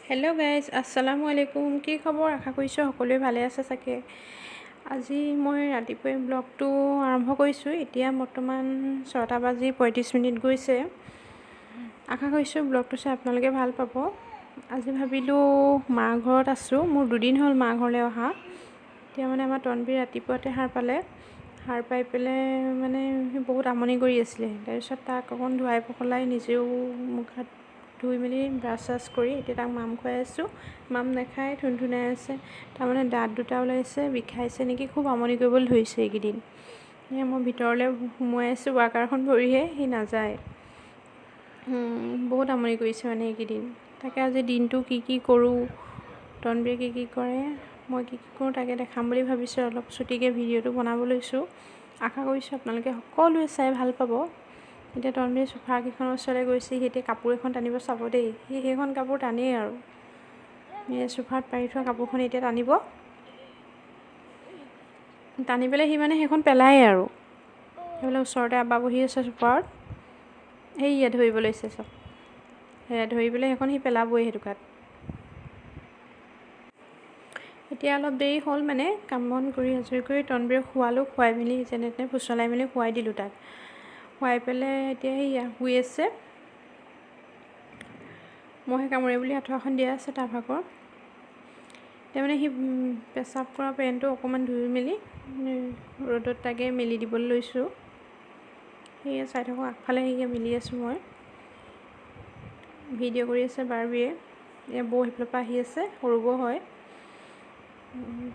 Hello' guys, আসসালামু আলাইকুম। কি খবৰ? আশা কৰিছোঁ সকলোৱে ভালে আছে চাগে। আজি মই ৰাতিপুৱাই ব্লগটো আৰম্ভ কৰিছোঁ। এতিয়া বৰ্তমান 6:35 গৈছে। আশা কৰিছোঁ ব্লগটো চাই আপোনালোকে ভাল পাব। আজি ভাবিলোঁ মাৰ ঘৰত আছোঁ। মোৰ 2 দিন হ'ল মাৰ ঘৰলৈ অহা। এতিয়া মানে আমাৰ তনবীৰ ৰাতিপুৱাতে সাৰ পালে। সাৰ পাই পেলাই মানে বহুত আমনি কৰি আছিলে। তাৰপিছত তাক অকণ ধুৱাই পখলাই নিজেও মুখ হাত ধুই মেলি ব্ৰাছ চাছ কৰি এতিয়া তাক মাম খুৱাই আছোঁ। মাম নাখায়, থুনথুনাই আছে। তাৰমানে দাঁত দুটা ওলাইছে, বিষাইছে নেকি, খুব আমনি কৰিবলৈ ধৰিছে এইকেইদিন। মই ভিতৰলৈ সোমোৱাই আছোঁ, ৱাকাৰখন ভৰিহে, সি নাযায়। বহুত আমনি কৰিছে মানে এইকেইদিন। তাকে আজি দিনটো কি কৰোঁ, তনবীৰে কি কৰে, মই কি কৰোঁ তাকে দেখাম বুলি ভাবিছোঁ। অলপ ছুটিকৈ ভিডিঅ'টো বনাব লৈছোঁ। আশা কৰিছোঁ আপোনালোকে সকলোৱে চাই ভাল পাব। এতিয়া তনবীৰ চোফাকেইখনৰ ওচৰলৈ গৈছে। সি এতিয়া কাপোৰ এখন টানিব চাব দেই। সি সেইখন কাপোৰ টানেই আৰু এই চোফাত পাৰি থোৱা কাপোৰখন এতিয়া টানি পেলাই সি মানে সেইখন পেলায়েই আৰু সেইফালে ওচৰতে আব্বা বহি আছে চোফাত, সেয়া ধৰিব লৈছে চব। সেয়া ধৰি পেলাই সেইখন সি পেলাবই সেইটোকাত। এতিয়া অলপ দেৰি হ'ল মানে কাম বন কৰি আজৰি কৰি তনবীৰক খোৱালোঁ। খুৱাই মেলি যেনে তেনে ফুচলাই মেলি খুৱাই দিলোঁ তাক। খুৱাই পেলাই এতিয়া সেয়া শুই আছে। মহে কামুৰে বুলি আঁঠুৱাখন দিয়া আছে তাৰ ভাগৰ। এতিয়া মানে সি পেচাব কৰা পেণ্টটো অকণমান ধুই মেলি ৰ'দত তাকে মেলি দিবলৈ লৈছোঁ। সেয়ে চাই থাকোঁ, আগফালে সেয়ে মেলি আছোঁ মই। ভিডিঅ' কৰি আছে বাৰ্বিয়ে। এয়া বৌ সেইফালৰ পৰা আহি আছে, সৰু বৌ হয়।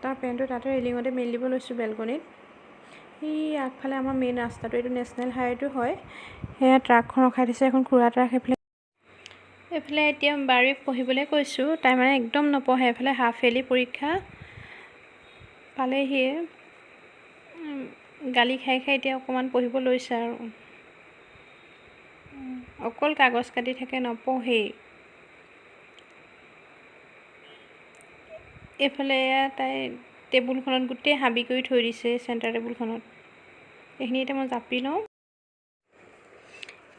তাৰ পেণ্টটো তাতে ৰেলিঙতে মেলি দিব লৈছোঁ বেলকনিত। এই আগফালে আমাৰ মেইন ৰাস্তাটো, এইটো নেশ্যনেল হাইৱেটো হয়। সেয়া ট্ৰাকখন ৰখাই দিছে, এখন খুৰা ট্ৰাক। এইফালে এতিয়া বাৰ্বিক পঢ়িবলৈ কৈছোঁ। তাই মানে একদম নপঢ়ে। এইফালে হাফ ইয়াৰলি পৰীক্ষা পালেহিয়ে। গালি খাই এতিয়া অকণমান পঢ়িব লৈছে আৰু। অকল কাগজ কাটি থাকে, নপঢ়েই। এইফালে তাই টেবুলখনত গোটেই হাবি কৰি থৈ দিছে, চেণ্টাৰ টেবুলখনত। এইখিনি এতিয়া মই জাপি লওঁ।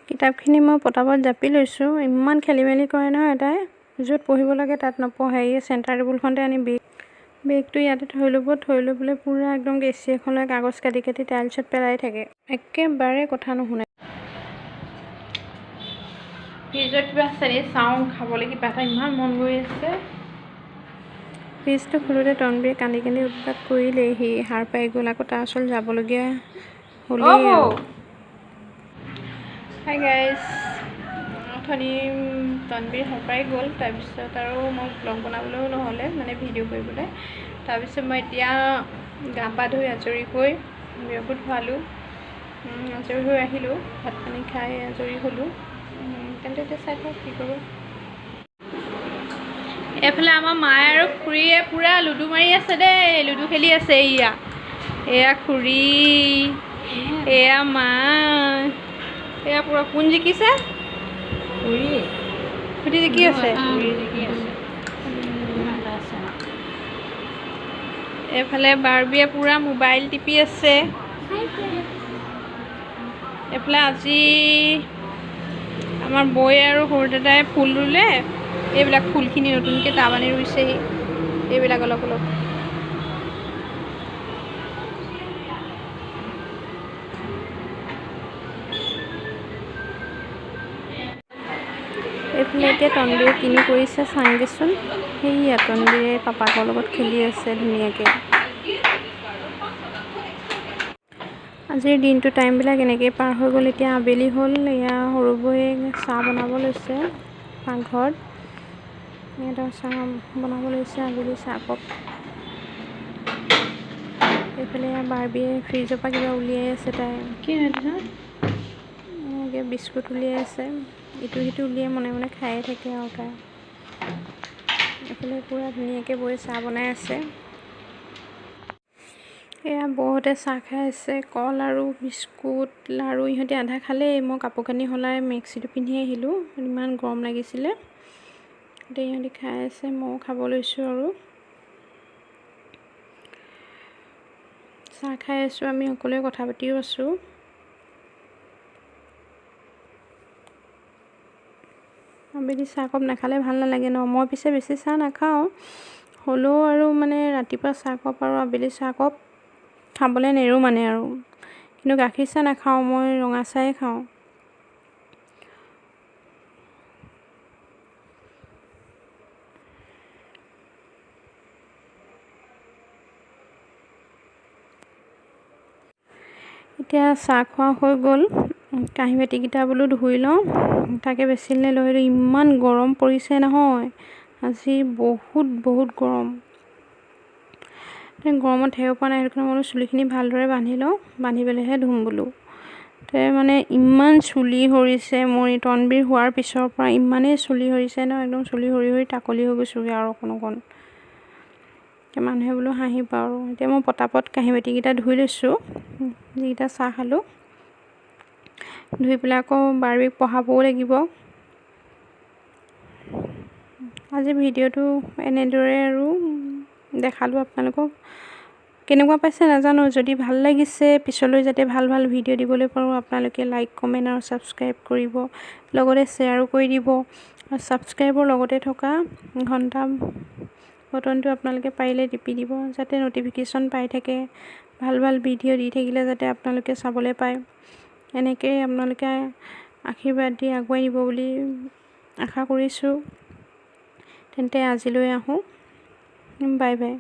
কিতাপখিনি মই পটাপট জাপি লৈছোঁ। ইমান খেলি মেলি কৰে নহয় তাই। য'ত পঢ়িব লাগে তাত নপঢ়ে। এই চেণ্টাৰ টেবুলখনতে আনি বেগটো ইয়াতে থৈ ল'ব, থৈ লৈ পেলাই পূৰা একদম কেঁচি এখনলৈ কাগজ কাটি টাইলছত পেলাই থাকে। একেবাৰে কথা নুশুনে। ফ্ৰিজত কিবা আছে নি চাওঁ, খাবলৈ কিবা এটা ইমান মন গৈ আছে। ফ্ৰিজটো খোলোতে তনবীয়ে কান্দি উৎপাত কৰিলেই। সি সাৰ পাই গ'ল, আকৌ তাৰ ওচৰলৈ যাবলগীয়া হ'লেই আৰু। হাই গাইজ, অথনি তনবীৰ সাৰ পাই গ'ল। তাৰপিছত আৰু মই ব্লগ বনাবলৈও নহ'লে, মানে ভিডিঅ' কৰিবলৈ। তাৰপিছত মই এতিয়া গা পা ধুই আজৰি হৈ বিৰকো ধোৱালোঁ, আজৰি হৈ আহিলোঁ। ভাত পানী খাই আজৰি হ'লোঁ। তেন্তে এতিয়া চাই থাকক কি কৰোঁ। এইফালে আমাৰ মায়ে আৰু খুৰীয়ে পূৰা লুডু মাৰি আছে দেই। লুডু খেলি আছে। এয়া খুৰী, এয়া মা, এয়া পূৰা কোন জিকিছে? খুৰী জিকি আছে। এইফালে বাৰ্বিয়ে পূৰা মোবাইল টিপি আছে। এইফালে আজি আমাৰ বৌয়ে আৰু সৰু দাদাই ফুল ৰুলে। এইবিলাক ফুলখিনি নতুনকৈ টাব আনি ৰুইছেহি, এইবিলাক অলপ এইফালে এতিয়া তনবীৰে কিনি কৰিছে চাওঁগৈচোন। সেয়া তনবীৰে পাপাকৰ লগত খেলি আছে ধুনীয়াকৈ। আজিৰ দিনটো টাইমবিলাক এনেকেই পাৰ হৈ গ'ল। এতিয়া আবেলি হ'ল। এয়া সৰু বৌয়ে চাহ বনাব লৈছে পাকঘৰত। এটা চাহ বনাব লৈছে, আবেলি চাহকাপ। এইফালে বাৰ্বিয়ে ফ্ৰিজৰ পৰা কিবা উলিয়াই আছে। তাই এনেকৈ বিস্কুট উলিয়াই আছে। ইটো সিটো উলিয়াই মনে মনে খায়ে থাকে আৰু তাই। এইফালে পূৰা ধুনীয়াকৈ বৌয়ে চাহ বনাই আছে। এয়া বৌহঁতে চাহ খাই আছে, কল আৰু বিস্কুট লাৰু। ইহঁতে আধা খালেই। মই কাপোৰ কানি সলাই মেক্সিটো পিন্ধি আহিলোঁ, ইমান গৰম লাগিছিলে। এতিয়া ইহঁতে খাই আছে, ময়ো খাব লৈছোঁ আৰু। চাহ খাই আছোঁ, আমি সকলোৱে কথা পাতিও আছোঁ। আবেলি চাহকাপ নাখালে ভাল নালাগে ন। মই পিছে বেছি চাহ নাখাওঁ, হ'লেও আৰু মানে ৰাতিপুৱা চাহকাপ আৰু আবেলি চাহকাপ খাবলৈ নেৰোঁ মানে আৰু। কিন্তু গাখীৰ চাহ নাখাওঁ, মই ৰঙা চাহেই খাওঁ। এতিয়া চাহ খোৱা হৈ গ'ল, কাঁহী বাতিকেইটা বোলো ধুই লওঁ, তাকে বেচিলে লৈ আহিলোঁ। ইমান গৰম পৰিছে নহয় আজি, বহুত গৰম। গৰমত থাকিব পৰা নাই, সেইটো কাৰণে বোলো চুলিখিনি ভালদৰে বান্ধি লওঁ, বান্ধি পেলাইহে ধুম বোলো। মানে ইমান চুলি সৰিছে মোৰ, তনবিৰ হোৱাৰ পিছৰ পৰা ইমানেই চুলি সৰিছে ন, একদম চুলি সৰি টাকলি হৈ গৈছোঁগৈ আৰু অকণ। মানুহে বোলো হাঁহিব আৰু। এতিয়া মই পটাপট কাঁহী বাতিকেইটা ধুই লৈছোঁ, যিকেইটা চাহ খালোঁ। ধুই পেলাই আকৌ বাৰ্বিক পঢ়াবও লাগিব। আজি ভিডিঅ'টো এনেদৰে আৰু দেখালোঁ আপোনালোকক। কেনেকুৱা পাইছে নাজানো, যদি ভাল লাগিছে পিছলৈ যাতে ভাল ভিডিঅ' দিবলৈ পাৰোঁ, আপোনালোকে লাইক কমেণ্ট আৰু ছাবস্ক্ৰাইব কৰিব, লগতে শ্বেয়াৰো কৰি দিব। আৰু ছাবস্ক্ৰাইবৰ লগতে থকা ঘণ্টা বটনটো আপোনালোকে পাৰিলে টিপি দিব, যাতে ন'টিফিকেশ্যন পাই থাকে, ভাল ভিডিঅ' দি থাকিলে যাতে আপোনালোকে চাবলৈ পায়। এনেকৈয়ে আপোনালোকে আশীৰ্বাদ দি আগুৱাই নিব বুলি আশা কৰিছোঁ। তেন্তে আজিলৈ আহোঁ, বাই বাই।